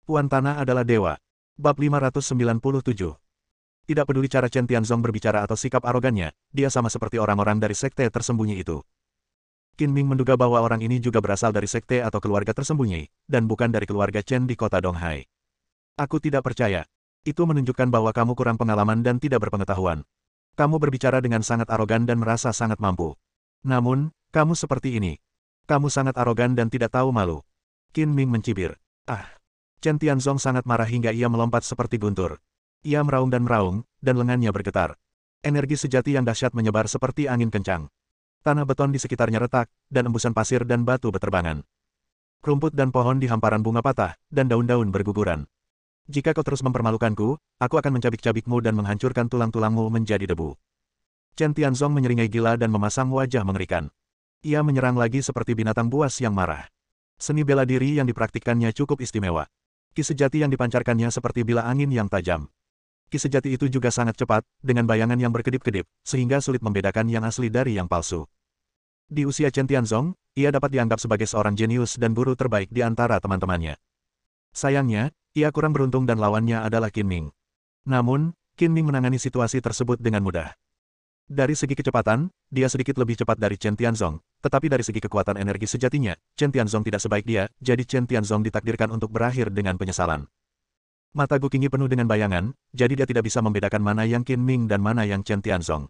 Puan Tanah adalah dewa. Bab 597. Tidak peduli cara Chen Tianzong berbicara atau sikap arogannya, dia sama seperti orang-orang dari sekte tersembunyi itu. Qin Ming menduga bahwa orang ini juga berasal dari sekte atau keluarga tersembunyi, dan bukan dari keluarga Chen di kota Donghai. Aku tidak percaya. Itu menunjukkan bahwa kamu kurang pengalaman dan tidak berpengetahuan. Kamu berbicara dengan sangat arogan dan merasa sangat mampu. Namun, kamu seperti ini. Kamu sangat arogan dan tidak tahu malu. Qin Ming mencibir. Ah! Chen Tianzong sangat marah hingga ia melompat seperti guntur. Ia meraung, dan lengannya bergetar. Energi sejati yang dahsyat menyebar seperti angin kencang. Tanah beton di sekitarnya retak, dan embusan pasir dan batu beterbangan. Rumput dan pohon di hamparan bunga patah, dan daun-daun berguguran. Jika kau terus mempermalukanku, aku akan mencabik-cabikmu dan menghancurkan tulang-tulangmu menjadi debu. Chen Tianzong menyeringai gila dan memasang wajah mengerikan. Ia menyerang lagi seperti binatang buas yang marah. Seni bela diri yang dipraktikkannya cukup istimewa. Ki sejati yang dipancarkannya seperti bila angin yang tajam. Ki sejati itu juga sangat cepat, dengan bayangan yang berkedip-kedip, sehingga sulit membedakan yang asli dari yang palsu. Di usia Chen Tianzong, ia dapat dianggap sebagai seorang jenius dan guru terbaik di antara teman-temannya. Sayangnya, ia kurang beruntung dan lawannya adalah Qin Ming. Namun, Qin Ming menangani situasi tersebut dengan mudah. Dari segi kecepatan, dia sedikit lebih cepat dari Chen Tianzong, tetapi dari segi kekuatan energi sejatinya, Chen Tianzong tidak sebaik dia, jadi Chen Tianzong ditakdirkan untuk berakhir dengan penyesalan. Mata Gu Qingyi penuh dengan bayangan, jadi dia tidak bisa membedakan mana yang Qin Ming dan mana yang Chen Tianzong.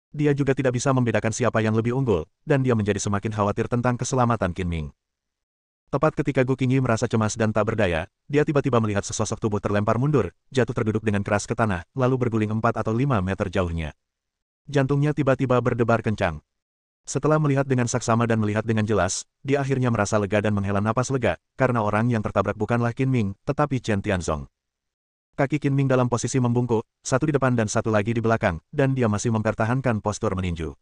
Dia juga tidak bisa membedakan siapa yang lebih unggul, dan dia menjadi semakin khawatir tentang keselamatan Qin Ming. Tepat ketika Gu Qingyi merasa cemas dan tak berdaya, dia tiba-tiba melihat sesosok tubuh terlempar mundur, jatuh terduduk dengan keras ke tanah, lalu berguling 4 atau 5 meter jauhnya. Jantungnya tiba-tiba berdebar kencang. Setelah melihat dengan saksama dan melihat dengan jelas, dia akhirnya merasa lega dan menghela napas lega, karena orang yang tertabrak bukanlah Qin Ming, tetapi Chen Tianzong. Kaki Qin Ming dalam posisi membungkuk, satu di depan dan satu lagi di belakang, dan dia masih mempertahankan postur meninju.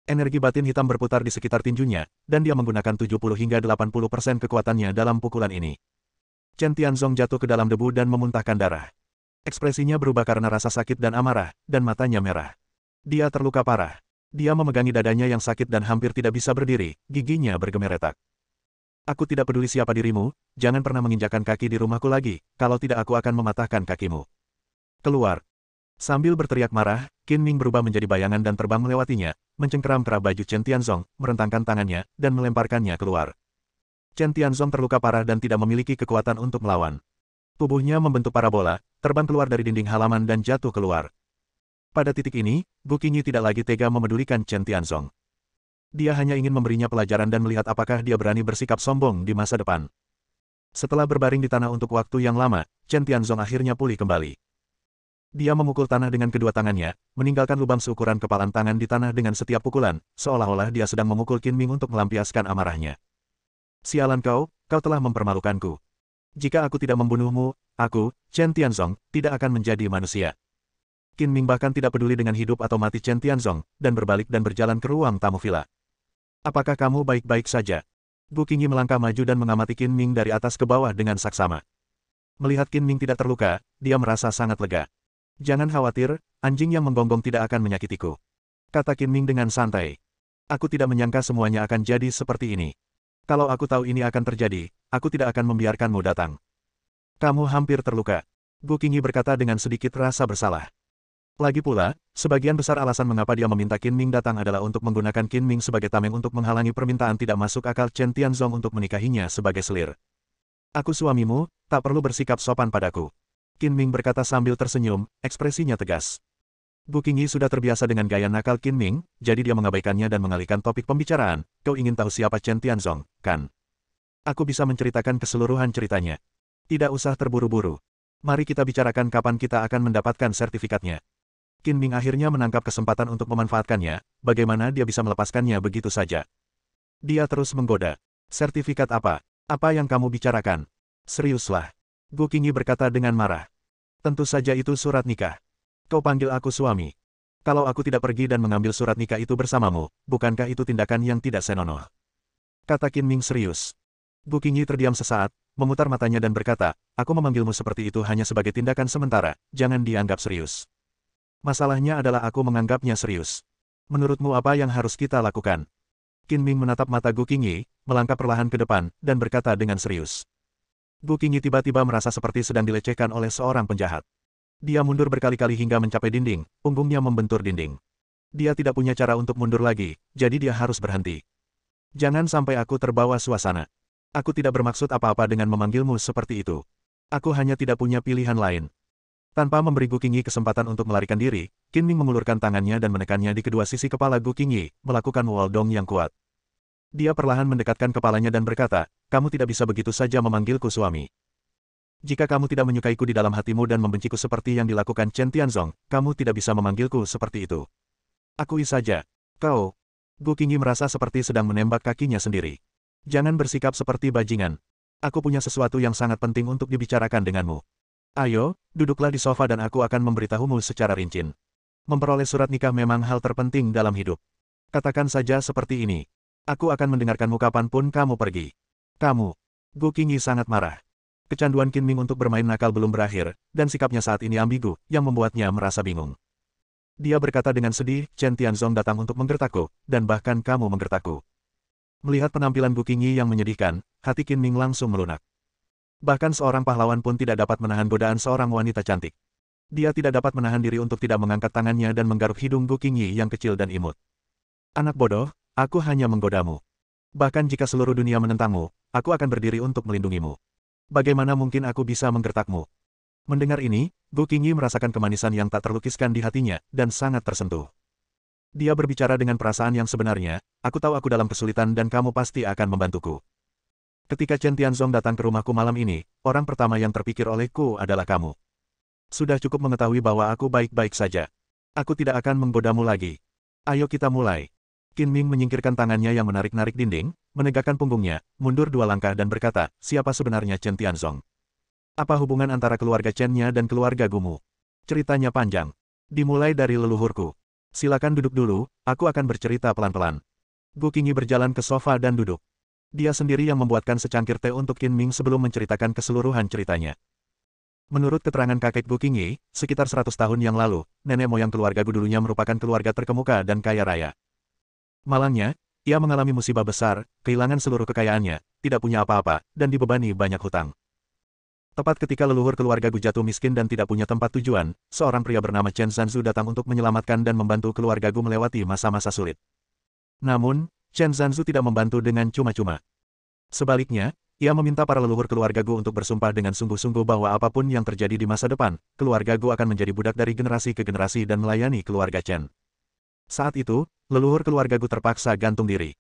Energi batin hitam berputar di sekitar tinjunya, dan dia menggunakan 70 hingga 80% kekuatannya dalam pukulan ini. Chen Tianzong jatuh ke dalam debu dan memuntahkan darah. Ekspresinya berubah karena rasa sakit dan amarah, dan matanya merah. Dia terluka parah. Dia memegangi dadanya yang sakit dan hampir tidak bisa berdiri, giginya bergemeretak. Aku tidak peduli siapa dirimu, jangan pernah menginjakkan kaki di rumahku lagi, kalau tidak aku akan mematahkan kakimu. Keluar. Sambil berteriak marah, Qin Ming berubah menjadi bayangan dan terbang melewatinya, mencengkeram-keram baju Chen Tianzong, merentangkan tangannya, dan melemparkannya keluar. Chen Tianzong terluka parah dan tidak memiliki kekuatan untuk melawan. Tubuhnya membentuk parabola, terbang keluar dari dinding halaman dan jatuh keluar. Pada titik ini, Gu Qingyi tidak lagi tega memedulikan Chen Tianzong. Dia hanya ingin memberinya pelajaran dan melihat apakah dia berani bersikap sombong di masa depan. Setelah berbaring di tanah untuk waktu yang lama, Chen Tianzong akhirnya pulih kembali. Dia memukul tanah dengan kedua tangannya, meninggalkan lubang seukuran kepalan tangan di tanah dengan setiap pukulan, seolah-olah dia sedang memukul Qin Ming untuk melampiaskan amarahnya. Sialan kau telah mempermalukanku. Jika aku tidak membunuhmu, aku, Chen Tianzong, tidak akan menjadi manusia. Qin Ming bahkan tidak peduli dengan hidup atau mati Chen Tianzong, dan berbalik dan berjalan ke ruang tamu villa. Apakah kamu baik-baik saja? Gu Qingyi melangkah maju dan mengamati Qin Ming dari atas ke bawah dengan saksama. Melihat Qin Ming tidak terluka, dia merasa sangat lega. Jangan khawatir, anjing yang menggonggong tidak akan menyakitiku. Kata Qin Ming dengan santai. Aku tidak menyangka semuanya akan jadi seperti ini. Kalau aku tahu ini akan terjadi, aku tidak akan membiarkanmu datang. Kamu hampir terluka. Gu Qingyi berkata dengan sedikit rasa bersalah. Lagi pula, sebagian besar alasan mengapa dia meminta Qin Ming datang adalah untuk menggunakan Qin Ming sebagai tameng untuk menghalangi permintaan tidak masuk akal Chen Tianzong untuk menikahinya sebagai selir. Aku suamimu, tak perlu bersikap sopan padaku. Qin Ming berkata sambil tersenyum, ekspresinya tegas. Gu Qingyi sudah terbiasa dengan gaya nakal Qin Ming, jadi dia mengabaikannya dan mengalihkan topik pembicaraan. Kau ingin tahu siapa Chen Tianzong, kan? Aku bisa menceritakan keseluruhan ceritanya. Tidak usah terburu-buru. Mari kita bicarakan kapan kita akan mendapatkan sertifikatnya. Qin Ming akhirnya menangkap kesempatan untuk memanfaatkannya, bagaimana dia bisa melepaskannya begitu saja. Dia terus menggoda. Sertifikat apa? Apa yang kamu bicarakan? Seriuslah. Gu Qingyi berkata dengan marah. Tentu saja itu surat nikah. Kau panggil aku suami. Kalau aku tidak pergi dan mengambil surat nikah itu bersamamu, bukankah itu tindakan yang tidak senonoh? Kata Qin Ming serius. Gu Qingyi terdiam sesaat, memutar matanya dan berkata, aku memanggilmu seperti itu hanya sebagai tindakan sementara, jangan dianggap serius. Masalahnya adalah aku menganggapnya serius. Menurutmu apa yang harus kita lakukan? Qin Ming menatap mata Gu Qingyi, melangkah perlahan ke depan, dan berkata dengan serius. Gu Qingyi tiba-tiba merasa seperti sedang dilecehkan oleh seorang penjahat. Dia mundur berkali-kali hingga mencapai dinding, punggungnya membentur dinding. Dia tidak punya cara untuk mundur lagi, jadi dia harus berhenti. Jangan sampai aku terbawa suasana. Aku tidak bermaksud apa-apa dengan memanggilmu seperti itu. Aku hanya tidak punya pilihan lain. Tanpa memberi Gu Qingyi kesempatan untuk melarikan diri, Qin Ming mengulurkan tangannya dan menekannya di kedua sisi kepala Gu Qingyi, melakukan woldong yang kuat. Dia perlahan mendekatkan kepalanya dan berkata, kamu tidak bisa begitu saja memanggilku suami. Jika kamu tidak menyukaiku di dalam hatimu dan membenciku seperti yang dilakukan Chen Tianzong, kamu tidak bisa memanggilku seperti itu. Akui saja. Kau. Gu Qingyi merasa seperti sedang menembak kakinya sendiri. Jangan bersikap seperti bajingan. Aku punya sesuatu yang sangat penting untuk dibicarakan denganmu. Ayo, duduklah di sofa dan aku akan memberitahumu secara rinci. Memperoleh surat nikah memang hal terpenting dalam hidup. Katakan saja seperti ini. Aku akan mendengarkanmu kapanpun kamu pergi. Kamu. Gu Qingyi sangat marah. Kecanduan Qin Ming untuk bermain nakal belum berakhir, dan sikapnya saat ini ambigu, yang membuatnya merasa bingung. Dia berkata dengan sedih, Chen Tianzong datang untuk menggertakku, dan bahkan kamu menggertakku. Melihat penampilan Gu Qingyi yang menyedihkan, hati Qin Ming langsung melunak. Bahkan seorang pahlawan pun tidak dapat menahan godaan seorang wanita cantik. Dia tidak dapat menahan diri untuk tidak mengangkat tangannya dan menggaruk hidung Gu Qingyi yang kecil dan imut. Anak bodoh, aku hanya menggodamu. Bahkan jika seluruh dunia menentangmu, aku akan berdiri untuk melindungimu. Bagaimana mungkin aku bisa menggertakmu? Mendengar ini, Gu Qingyi merasakan kemanisan yang tak terlukiskan di hatinya, dan sangat tersentuh. Dia berbicara dengan perasaan yang sebenarnya, aku tahu aku dalam kesulitan dan kamu pasti akan membantuku. Ketika Chen Tianzong datang ke rumahku malam ini, orang pertama yang terpikir olehku adalah kamu. Sudah cukup mengetahui bahwa aku baik-baik saja. Aku tidak akan menggodamu lagi. Ayo kita mulai. Qin Ming menyingkirkan tangannya yang menarik-narik dinding, menegakkan punggungnya, mundur 2 langkah dan berkata, siapa sebenarnya Chen Tianzong? Apa hubungan antara keluarga Chen-nya dan keluarga Gumu? Ceritanya panjang. Dimulai dari leluhurku. Silakan duduk dulu, aku akan bercerita pelan-pelan. Gu Qingyi berjalan ke sofa dan duduk. Dia sendiri yang membuatkan secangkir teh untuk Qin Ming sebelum menceritakan keseluruhan ceritanya. Menurut keterangan kakek Gu Qingyi, sekitar 100 tahun yang lalu, nenek moyang keluarga Gu dulunya merupakan keluarga terkemuka dan kaya raya. Malangnya, ia mengalami musibah besar, kehilangan seluruh kekayaannya, tidak punya apa-apa, dan dibebani banyak hutang. Tepat ketika leluhur keluarga Gu jatuh miskin dan tidak punya tempat tujuan, seorang pria bernama Chen Zanzu datang untuk menyelamatkan dan membantu keluarga Gu melewati masa-masa sulit. Namun, Chen Zanzu tidak membantu dengan cuma-cuma. Sebaliknya, ia meminta para leluhur keluarga Gu untuk bersumpah dengan sungguh-sungguh bahwa apapun yang terjadi di masa depan, keluarga Gu akan menjadi budak dari generasi ke generasi dan melayani keluarga Chen. Saat itu, leluhur keluarga Gu terpaksa gantung diri.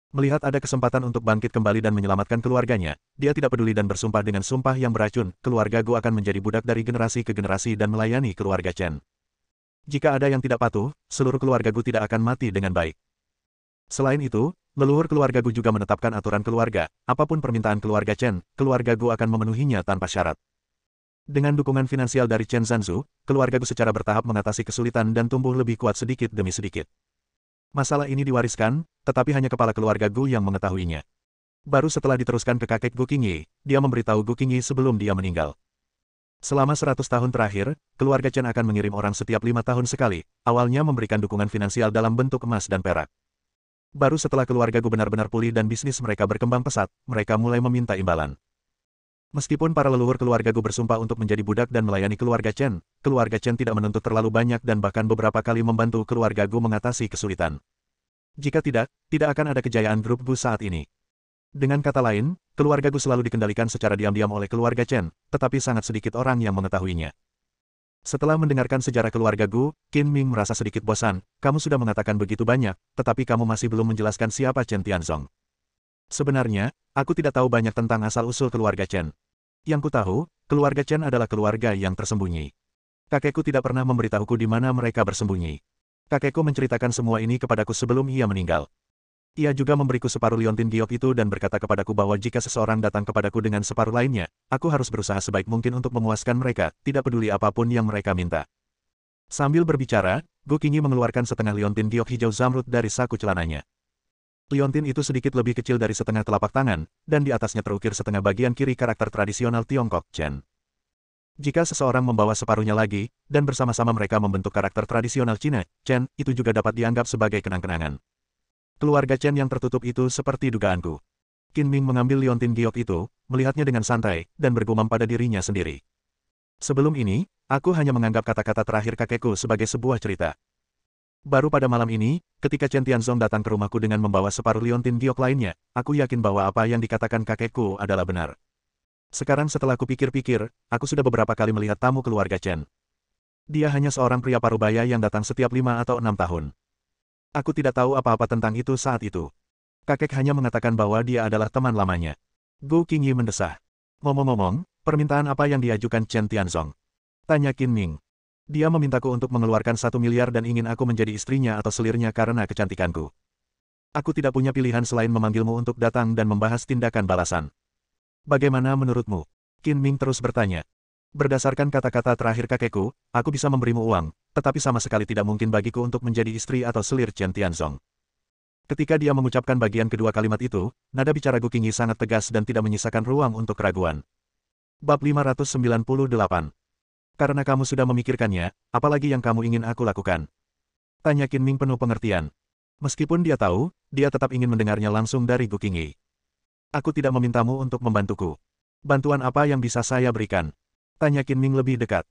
Melihat ada kesempatan untuk bangkit kembali dan menyelamatkan keluarganya, dia tidak peduli dan bersumpah dengan sumpah yang beracun, keluarga Gu akan menjadi budak dari generasi ke generasi dan melayani keluarga Chen. Jika ada yang tidak patuh, seluruh keluarga Gu tidak akan mati dengan baik. Selain itu, leluhur keluarga Gu juga menetapkan aturan keluarga, apapun permintaan keluarga Chen, keluarga Gu akan memenuhinya tanpa syarat. Dengan dukungan finansial dari Chen Zanzu, keluarga Gu secara bertahap mengatasi kesulitan dan tumbuh lebih kuat sedikit demi sedikit. Masalah ini diwariskan, tetapi hanya kepala keluarga Gu yang mengetahuinya. Baru setelah diteruskan ke kakek Gu Qingyi, dia memberitahu Gu Qingyi sebelum dia meninggal. Selama 100 tahun terakhir, keluarga Chen akan mengirim orang setiap 5 tahun sekali, awalnya memberikan dukungan finansial dalam bentuk emas dan perak. Baru setelah keluarga Gu benar-benar pulih dan bisnis mereka berkembang pesat, mereka mulai meminta imbalan. Meskipun para leluhur keluarga Gu bersumpah untuk menjadi budak dan melayani keluarga Chen tidak menuntut terlalu banyak dan bahkan beberapa kali membantu keluarga Gu mengatasi kesulitan. Jika tidak, tidak akan ada kejayaan grup Gu saat ini. Dengan kata lain, keluarga Gu selalu dikendalikan secara diam-diam oleh keluarga Chen, tetapi sangat sedikit orang yang mengetahuinya. Setelah mendengarkan sejarah keluarga Gu, Qin Ming merasa sedikit bosan, kamu sudah mengatakan begitu banyak, tetapi kamu masih belum menjelaskan siapa Chen Tianzong. Sebenarnya, aku tidak tahu banyak tentang asal-usul keluarga Chen. Yang ku tahu, keluarga Chen adalah keluarga yang tersembunyi. Kakekku tidak pernah memberitahuku di mana mereka bersembunyi. Kakekku menceritakan semua ini kepadaku sebelum ia meninggal. Ia juga memberiku separuh liontin giok itu dan berkata kepadaku bahwa jika seseorang datang kepadaku dengan separuh lainnya, aku harus berusaha sebaik mungkin untuk memuaskan mereka, tidak peduli apapun yang mereka minta. Sambil berbicara, Gu Qingyi mengeluarkan setengah liontin giok hijau zamrud dari saku celananya. Liontin itu sedikit lebih kecil dari setengah telapak tangan, dan di atasnya terukir setengah bagian kiri karakter tradisional Tiongkok, Chen. Jika seseorang membawa separuhnya lagi, dan bersama-sama mereka membentuk karakter tradisional Cina, Chen, itu juga dapat dianggap sebagai kenang-kenangan. Keluarga Chen yang tertutup itu seperti dugaanku. Qin Ming mengambil liontin giok itu, melihatnya dengan santai, dan bergumam pada dirinya sendiri. Sebelum ini, aku hanya menganggap kata-kata terakhir kakekku sebagai sebuah cerita. Baru pada malam ini, ketika Chen Tianzong datang ke rumahku dengan membawa separuh liontin giok lainnya, aku yakin bahwa apa yang dikatakan kakekku adalah benar. Sekarang setelah kupikir-pikir, aku sudah beberapa kali melihat tamu keluarga Chen. Dia hanya seorang pria parubaya yang datang setiap 5 atau 6 tahun. Aku tidak tahu apa-apa tentang itu saat itu. Kakek hanya mengatakan bahwa dia adalah teman lamanya. Gu Qingyi mendesah. Ngomong-ngomong, permintaan apa yang diajukan Chen Tianzong? Tanya Qin Ming. Dia memintaku untuk mengeluarkan 1 miliar dan ingin aku menjadi istrinya atau selirnya karena kecantikanku. Aku tidak punya pilihan selain memanggilmu untuk datang dan membahas tindakan balasan. Bagaimana menurutmu? Qin Ming terus bertanya. Berdasarkan kata-kata terakhir kakekku, aku bisa memberimu uang, tetapi sama sekali tidak mungkin bagiku untuk menjadi istri atau selir Chen Tianzong. Ketika dia mengucapkan bagian kedua kalimat itu, nada bicara Gu Qingyi sangat tegas dan tidak menyisakan ruang untuk keraguan. Bab 598. Karena kamu sudah memikirkannya, apalagi yang kamu ingin aku lakukan? Tanya Qin Ming penuh pengertian. Meskipun dia tahu, dia tetap ingin mendengarnya langsung dari Gu Qingyi. Aku tidak memintamu untuk membantuku. Bantuan apa yang bisa saya berikan? Tanya Qin Ming lebih dekat.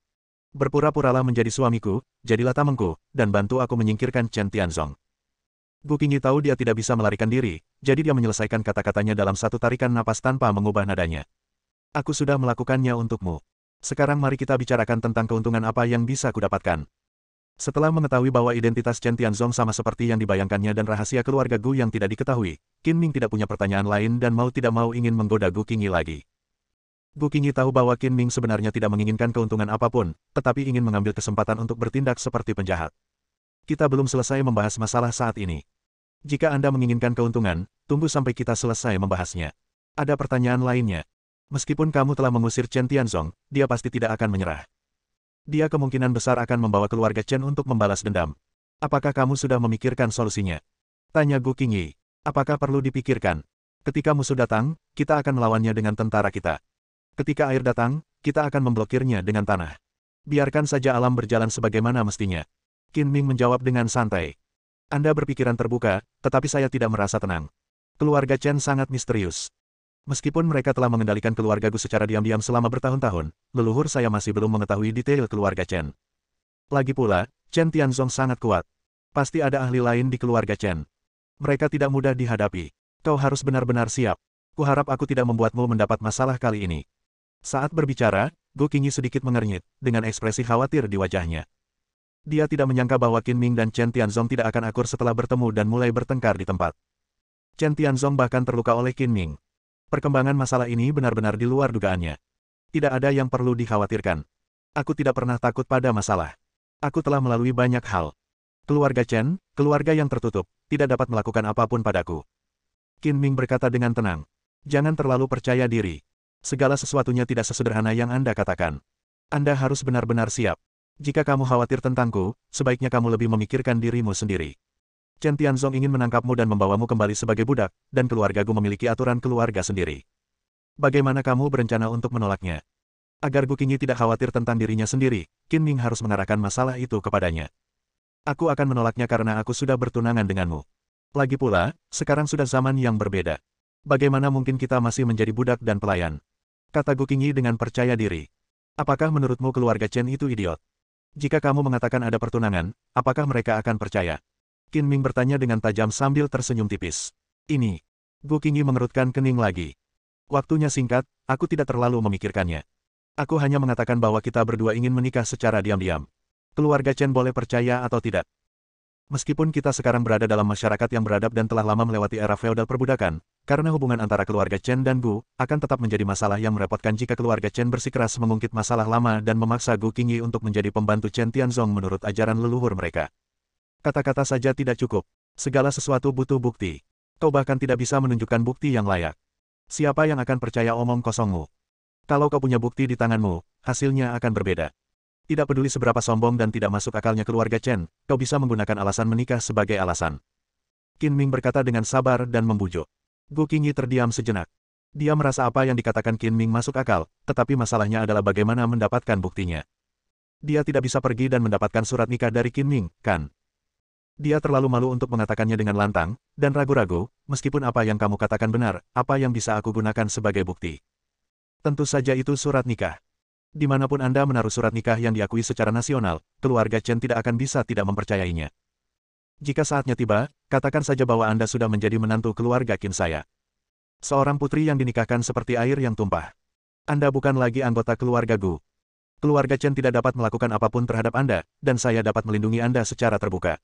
Berpura-puralah menjadi suamiku, jadilah tamengku, dan bantu aku menyingkirkan Chen Tianzong. Gu Qingyi tahu dia tidak bisa melarikan diri, jadi dia menyelesaikan kata-katanya dalam satu tarikan napas tanpa mengubah nadanya. Aku sudah melakukannya untukmu. Sekarang mari kita bicarakan tentang keuntungan apa yang bisa kudapatkan. Setelah mengetahui bahwa identitas Chen Tianzong sama seperti yang dibayangkannya dan rahasia keluarga Gu yang tidak diketahui, Qin Ming tidak punya pertanyaan lain dan mau tidak mau ingin menggoda Gu Qingyi lagi. Gu Qingyi tahu bahwa Qin Ming sebenarnya tidak menginginkan keuntungan apapun, tetapi ingin mengambil kesempatan untuk bertindak seperti penjahat. Kita belum selesai membahas masalah saat ini. Jika Anda menginginkan keuntungan, tunggu sampai kita selesai membahasnya. Ada pertanyaan lainnya. Meskipun kamu telah mengusir Chen Tianzong, dia pasti tidak akan menyerah. Dia kemungkinan besar akan membawa keluarga Chen untuk membalas dendam. Apakah kamu sudah memikirkan solusinya? Tanya Gu Qingyi. Apakah perlu dipikirkan? Ketika musuh datang, kita akan melawannya dengan tentara kita. Ketika air datang, kita akan memblokirnya dengan tanah. Biarkan saja alam berjalan sebagaimana mestinya. Qin Ming menjawab dengan santai. Anda berpikiran terbuka, tetapi saya tidak merasa tenang. Keluarga Chen sangat misterius. Meskipun mereka telah mengendalikan keluarga Gu secara diam-diam selama bertahun-tahun, leluhur saya masih belum mengetahui detail keluarga Chen. Lagi pula, Chen Tianzong sangat kuat. Pasti ada ahli lain di keluarga Chen. Mereka tidak mudah dihadapi. Kau harus benar-benar siap. Kuharap aku tidak membuatmu mendapat masalah kali ini. Saat berbicara, Gu Qingyi sedikit mengernyit, dengan ekspresi khawatir di wajahnya. Dia tidak menyangka bahwa Qin Ming dan Chen Tianzong tidak akan akur setelah bertemu dan mulai bertengkar di tempat. Chen Tianzong bahkan terluka oleh Qin Ming. Perkembangan masalah ini benar-benar di luar dugaannya. Tidak ada yang perlu dikhawatirkan. Aku tidak pernah takut pada masalah. Aku telah melalui banyak hal. Keluarga Chen, keluarga yang tertutup, tidak dapat melakukan apapun padaku. Qin Ming berkata dengan tenang. Jangan terlalu percaya diri. Segala sesuatunya tidak sesederhana yang Anda katakan. Anda harus benar-benar siap. Jika kamu khawatir tentangku, sebaiknya kamu lebih memikirkan dirimu sendiri. Chen Tianzong ingin menangkapmu dan membawamu kembali sebagai budak, dan keluarga Gu memiliki aturan keluarga sendiri. Bagaimana kamu berencana untuk menolaknya? Agar Gu Qingyi tidak khawatir tentang dirinya sendiri, Qin Ming harus mengarahkan masalah itu kepadanya. Aku akan menolaknya karena aku sudah bertunangan denganmu. Lagi pula, sekarang sudah zaman yang berbeda. Bagaimana mungkin kita masih menjadi budak dan pelayan? Kata Gu Qingyi dengan percaya diri. Apakah menurutmu keluarga Chen itu idiot? Jika kamu mengatakan ada pertunangan, apakah mereka akan percaya? Qin Ming bertanya dengan tajam sambil tersenyum tipis. Ini. Gu Qingyi mengerutkan kening lagi. Waktunya singkat, aku tidak terlalu memikirkannya. Aku hanya mengatakan bahwa kita berdua ingin menikah secara diam-diam. Keluarga Chen boleh percaya atau tidak. Meskipun kita sekarang berada dalam masyarakat yang beradab dan telah lama melewati era feodal perbudakan, karena hubungan antara keluarga Chen dan Gu, akan tetap menjadi masalah yang merepotkan jika keluarga Chen bersikeras mengungkit masalah lama dan memaksa Gu Qingyi untuk menjadi pembantu Chen Tianzong menurut ajaran leluhur mereka. Kata-kata saja tidak cukup. Segala sesuatu butuh bukti. Kau bahkan tidak bisa menunjukkan bukti yang layak. Siapa yang akan percaya omong kosongmu? Kalau kau punya bukti di tanganmu, hasilnya akan berbeda. Tidak peduli seberapa sombong dan tidak masuk akalnya keluarga Chen, kau bisa menggunakan alasan menikah sebagai alasan. Qin Ming berkata dengan sabar dan membujuk. Gu Qingyi terdiam sejenak. Dia merasa apa yang dikatakan Qin Ming masuk akal, tetapi masalahnya adalah bagaimana mendapatkan buktinya. Dia tidak bisa pergi dan mendapatkan surat nikah dari Qin Ming, kan? Dia terlalu malu untuk mengatakannya dengan lantang, dan ragu-ragu, meskipun apa yang kamu katakan benar, apa yang bisa aku gunakan sebagai bukti? Tentu saja itu surat nikah. Dimanapun Anda menaruh surat nikah yang diakui secara nasional, keluarga Chen tidak akan bisa tidak mempercayainya. Jika saatnya tiba, katakan saja bahwa Anda sudah menjadi menantu keluarga Qin saya. Seorang putri yang dinikahkan seperti air yang tumpah. Anda bukan lagi anggota keluarga Gu. Keluarga Chen tidak dapat melakukan apapun terhadap Anda, dan saya dapat melindungi Anda secara terbuka.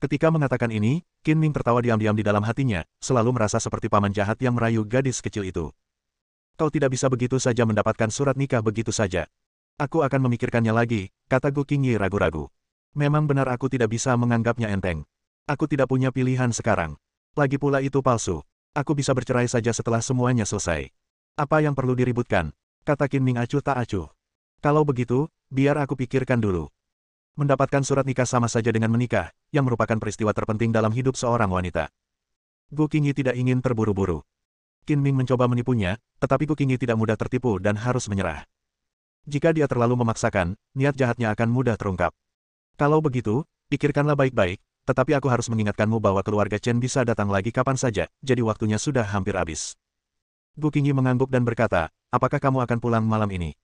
Ketika mengatakan ini, Qin Ming tertawa diam-diam di dalam hatinya, selalu merasa seperti paman jahat yang merayu gadis kecil itu. Kau tidak bisa begitu saja mendapatkan surat nikah begitu saja. Aku akan memikirkannya lagi, kata Gu Qingyi ragu-ragu. Memang benar aku tidak bisa menganggapnya enteng. Aku tidak punya pilihan sekarang. Lagi pula itu palsu. Aku bisa bercerai saja setelah semuanya selesai. Apa yang perlu diributkan? Kata Qin Ming acuh tak acuh. Kalau begitu, biar aku pikirkan dulu. Mendapatkan surat nikah sama saja dengan menikah, yang merupakan peristiwa terpenting dalam hidup seorang wanita. Gu Qingyi tidak ingin terburu-buru. Qin Ming mencoba menipunya, tetapi Gu Qingyi tidak mudah tertipu dan harus menyerah. Jika dia terlalu memaksakan, niat jahatnya akan mudah terungkap. Kalau begitu, pikirkanlah baik-baik, tetapi aku harus mengingatkanmu bahwa keluarga Chen bisa datang lagi kapan saja, jadi waktunya sudah hampir habis. Gu Qingyi mengangguk dan berkata, apakah kamu akan pulang malam ini?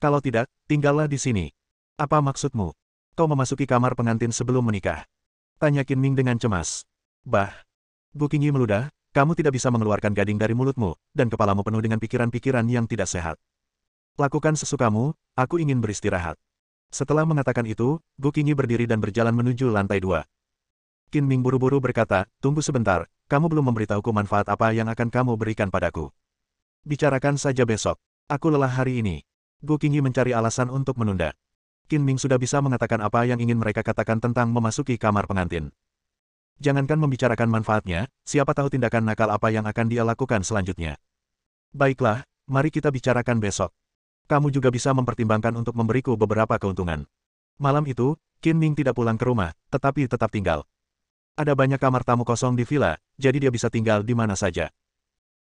Kalau tidak, tinggallah di sini. Apa maksudmu? Kau memasuki kamar pengantin sebelum menikah? Tanya Qin Ming dengan cemas. Bah. Gu Qingyi meludah, kamu tidak bisa mengeluarkan gading dari mulutmu, dan kepalamu penuh dengan pikiran-pikiran yang tidak sehat. Lakukan sesukamu, aku ingin beristirahat. Setelah mengatakan itu, Gu Qingyi berdiri dan berjalan menuju lantai 2. Qin Ming buru-buru berkata, tunggu sebentar, kamu belum memberitahuku manfaat apa yang akan kamu berikan padaku. Bicarakan saja besok. Aku lelah hari ini. Gu Qingyi mencari alasan untuk menunda. Qin Ming sudah bisa mengatakan apa yang ingin mereka katakan tentang memasuki kamar pengantin. Jangankan membicarakan manfaatnya, siapa tahu tindakan nakal apa yang akan dia lakukan selanjutnya. Baiklah, mari kita bicarakan besok. Kamu juga bisa mempertimbangkan untuk memberiku beberapa keuntungan. Malam itu, Qin Ming tidak pulang ke rumah, tetapi tetap tinggal. Ada banyak kamar tamu kosong di villa, jadi dia bisa tinggal di mana saja.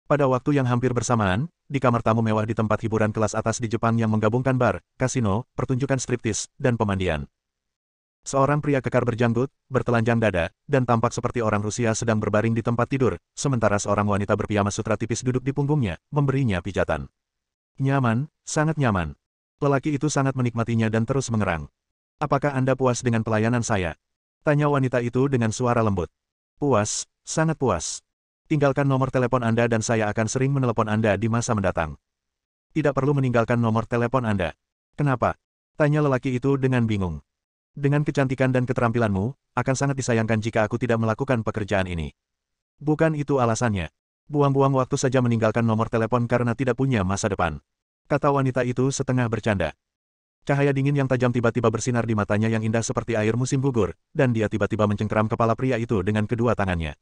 Pada waktu yang hampir bersamaan, di kamar tamu mewah di tempat hiburan kelas atas di Jepang yang menggabungkan bar, kasino, pertunjukan striptis, dan pemandian. Seorang pria kekar berjanggut, bertelanjang dada, dan tampak seperti orang Rusia sedang berbaring di tempat tidur, sementara seorang wanita berpiyama sutra tipis duduk di punggungnya, memberinya pijatan. Nyaman, sangat nyaman. Lelaki itu sangat menikmatinya dan terus mengerang. Apakah Anda puas dengan pelayanan saya? Tanya wanita itu dengan suara lembut. Puas, sangat puas. Tinggalkan nomor telepon Anda dan saya akan sering menelepon Anda di masa mendatang. Tidak perlu meninggalkan nomor telepon Anda. Kenapa? Tanya lelaki itu dengan bingung. Dengan kecantikan dan keterampilanmu, akan sangat disayangkan jika aku tidak melakukan pekerjaan ini. Bukan itu alasannya. Buang-buang waktu saja meninggalkan nomor telepon karena tidak punya masa depan. Kata wanita itu setengah bercanda. Cahaya dingin yang tajam tiba-tiba bersinar di matanya yang indah seperti air musim gugur, dan dia tiba-tiba mencengkeram kepala pria itu dengan kedua tangannya.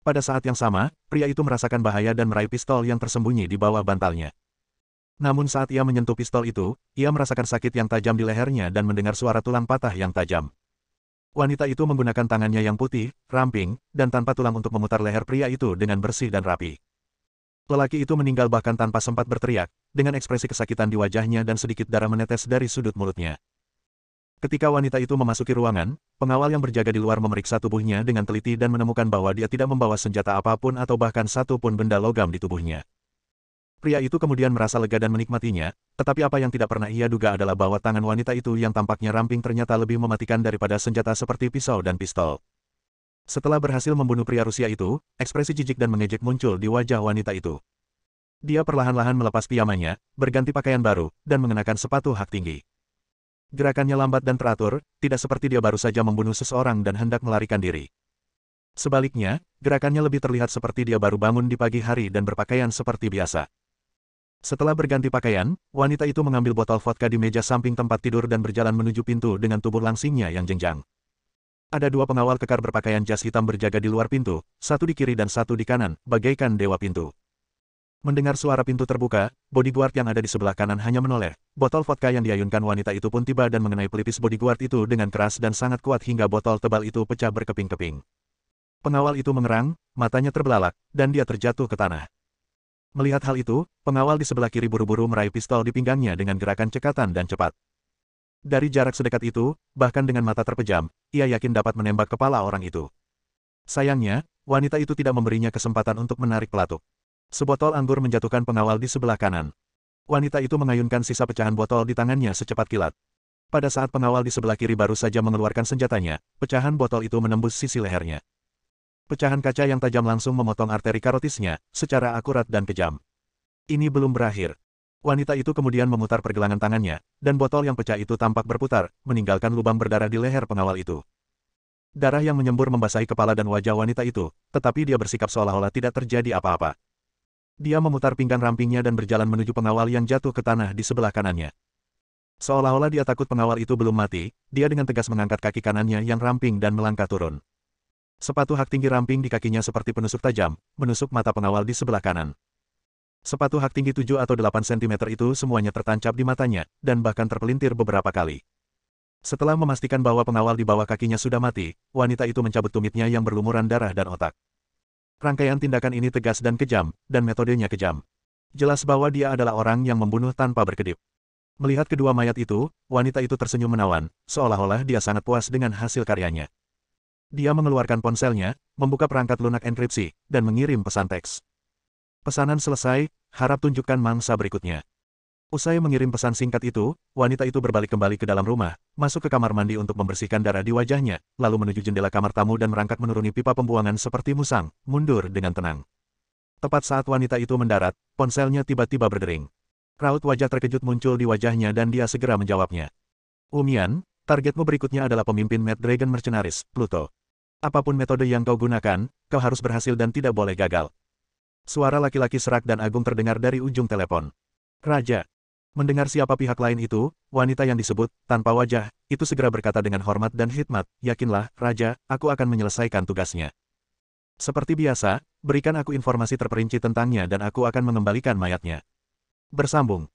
Pada saat yang sama, pria itu merasakan bahaya dan meraih pistol yang tersembunyi di bawah bantalnya. Namun saat ia menyentuh pistol itu, ia merasakan sakit yang tajam di lehernya dan mendengar suara tulang patah yang tajam. Wanita itu menggunakan tangannya yang putih, ramping, dan tanpa tulang untuk memutar leher pria itu dengan bersih dan rapi. Lelaki itu meninggal bahkan tanpa sempat berteriak, dengan ekspresi kesakitan di wajahnya dan sedikit darah menetes dari sudut mulutnya. Ketika wanita itu memasuki ruangan, pengawal yang berjaga di luar memeriksa tubuhnya dengan teliti dan menemukan bahwa dia tidak membawa senjata apapun atau bahkan satu pun benda logam di tubuhnya. Pria itu kemudian merasa lega dan menikmatinya, tetapi apa yang tidak pernah ia duga adalah bahwa tangan wanita itu yang tampaknya ramping ternyata lebih mematikan daripada senjata seperti pisau dan pistol. Setelah berhasil membunuh pria Rusia itu, ekspresi jijik dan mengejek muncul di wajah wanita itu. Dia perlahan-lahan melepas piyamanya, berganti pakaian baru, dan mengenakan sepatu hak tinggi. Gerakannya lambat dan teratur, tidak seperti dia baru saja membunuh seseorang dan hendak melarikan diri. Sebaliknya, gerakannya lebih terlihat seperti dia baru bangun di pagi hari dan berpakaian seperti biasa. Setelah berganti pakaian, wanita itu mengambil botol vodka di meja samping tempat tidur dan berjalan menuju pintu dengan tubuh langsingnya yang jenjang. Ada dua pengawal kekar berpakaian jas hitam berjaga di luar pintu, satu di kiri dan satu di kanan, bagaikan dewa pintu. Mendengar suara pintu terbuka, bodyguard yang ada di sebelah kanan hanya menoleh. Botol vodka yang diayunkan wanita itu pun tiba dan mengenai pelipis bodyguard itu dengan keras dan sangat kuat hingga botol tebal itu pecah berkeping-keping. Pengawal itu mengerang, matanya terbelalak, dan dia terjatuh ke tanah. Melihat hal itu, pengawal di sebelah kiri buru-buru meraih pistol di pinggangnya dengan gerakan cekatan dan cepat. Dari jarak sedekat itu, bahkan dengan mata terpejam, ia yakin dapat menembak kepala orang itu. Sayangnya, wanita itu tidak memberinya kesempatan untuk menarik pelatuk. Sebotol anggur menjatuhkan pengawal di sebelah kanan. Wanita itu mengayunkan sisa pecahan botol di tangannya secepat kilat. Pada saat pengawal di sebelah kiri baru saja mengeluarkan senjatanya, pecahan botol itu menembus sisi lehernya. Pecahan kaca yang tajam langsung memotong arteri karotisnya, secara akurat dan kejam. Ini belum berakhir. Wanita itu kemudian memutar pergelangan tangannya, dan botol yang pecah itu tampak berputar, meninggalkan lubang berdarah di leher pengawal itu. Darah yang menyembur membasahi kepala dan wajah wanita itu, tetapi dia bersikap seolah-olah tidak terjadi apa-apa. Dia memutar pinggang rampingnya dan berjalan menuju pengawal yang jatuh ke tanah di sebelah kanannya. Seolah-olah dia takut pengawal itu belum mati, dia dengan tegas mengangkat kaki kanannya yang ramping dan melangkah turun. Sepatu hak tinggi ramping di kakinya seperti penusuk tajam, menusuk mata pengawal di sebelah kanan. Sepatu hak tinggi 7 atau 8 cm itu semuanya tertancap di matanya, dan bahkan terpelintir beberapa kali. Setelah memastikan bahwa pengawal di bawah kakinya sudah mati, wanita itu mencabut tumitnya yang berlumuran darah dan otak. Rangkaian tindakan ini tegas dan kejam, dan metodenya kejam. Jelas bahwa dia adalah orang yang membunuh tanpa berkedip. Melihat kedua mayat itu, wanita itu tersenyum menawan, seolah-olah dia sangat puas dengan hasil karyanya. Dia mengeluarkan ponselnya, membuka perangkat lunak enkripsi, dan mengirim pesan teks. Pesanan selesai, harap tunjukkan mangsa berikutnya. Usai mengirim pesan singkat itu, wanita itu berbalik kembali ke dalam rumah, masuk ke kamar mandi untuk membersihkan darah di wajahnya, lalu menuju jendela kamar tamu dan merangkak menuruni pipa pembuangan seperti musang, mundur dengan tenang. Tepat saat wanita itu mendarat, ponselnya tiba-tiba berdering. Raut wajah terkejut muncul di wajahnya dan dia segera menjawabnya. Umian, targetmu berikutnya adalah pemimpin Mad Dragon Mercenaries, Pluto. Apapun metode yang kau gunakan, kau harus berhasil dan tidak boleh gagal. Suara laki-laki serak dan agung terdengar dari ujung telepon. Raja. Mendengar siapa pihak lain itu, wanita yang disebut, tanpa wajah, itu segera berkata dengan hormat dan hikmat, yakinlah, Raja, aku akan menyelesaikan tugasnya. Seperti biasa, berikan aku informasi terperinci tentangnya dan aku akan mengembalikan mayatnya. Bersambung.